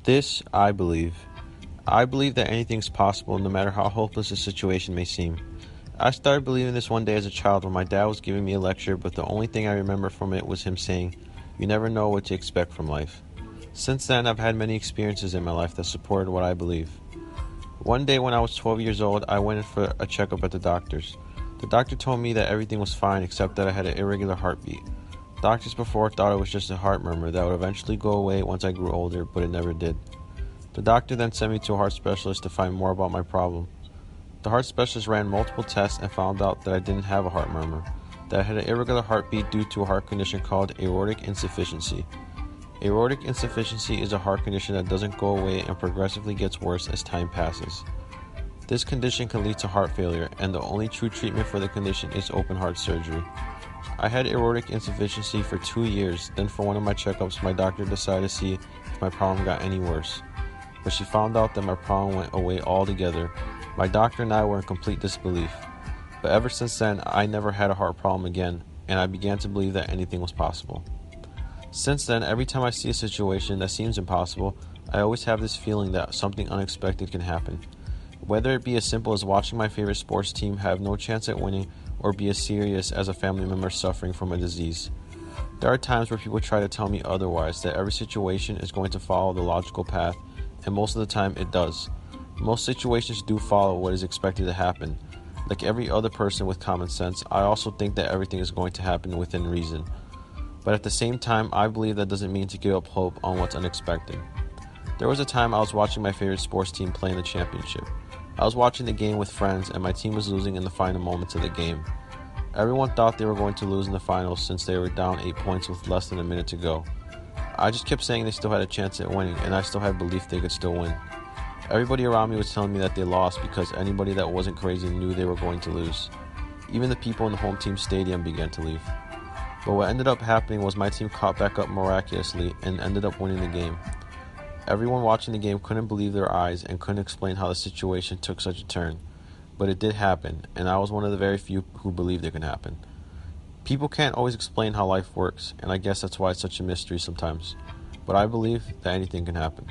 This, I believe. I believe that anything's possible no matter how hopeless a situation may seem. I started believing this one day as a child when my dad was giving me a lecture, but the only thing I remember from it was him saying, "You never know what to expect from life." Since then, I've had many experiences in my life that supported what I believe. One day when I was 12 years old, I went in for a checkup at the doctor's. The doctor told me that everything was fine except that I had an irregular heartbeat. Doctors before thought it was just a heart murmur that would eventually go away once I grew older, but it never did. The doctor then sent me to a heart specialist to find more about my problem. The heart specialist ran multiple tests and found out that I didn't have a heart murmur, that I had an irregular heartbeat due to a heart condition called aortic insufficiency. Aortic insufficiency is a heart condition that doesn't go away and progressively gets worse as time passes. This condition can lead to heart failure, and the only true treatment for the condition is open heart surgery. I had aortic insufficiency for 2 years, then for one of my checkups my doctor decided to see if my problem got any worse. But she found out that my problem went away altogether. My doctor and I were in complete disbelief. But ever since then, I never had a heart problem again, and I began to believe that anything was possible. Since then, every time I see a situation that seems impossible, I always have this feeling that something unexpected can happen. Whether it be as simple as watching my favorite sports team have no chance at winning, or be as serious as a family member suffering from a disease. There are times where people try to tell me otherwise, that every situation is going to follow the logical path, and most of the time it does. Most situations do follow what is expected to happen. Like every other person with common sense, I also think that everything is going to happen within reason. But at the same time, I believe that doesn't mean to give up hope on what's unexpected. There was a time I was watching my favorite sports team play in the championship. I was watching the game with friends, and my team was losing in the final moments of the game. Everyone thought they were going to lose in the finals since they were down 8 points with less than a minute to go. I just kept saying they still had a chance at winning, and I still had belief they could still win. Everybody around me was telling me that they lost because anybody that wasn't crazy knew they were going to lose. Even the people in the home team stadium began to leave. But what ended up happening was my team caught back up miraculously and ended up winning the game. Everyone watching the game couldn't believe their eyes and couldn't explain how the situation took such a turn. But it did happen, and I was one of the very few who believed it could happen. People can't always explain how life works, and I guess that's why it's such a mystery sometimes. But I believe that anything can happen.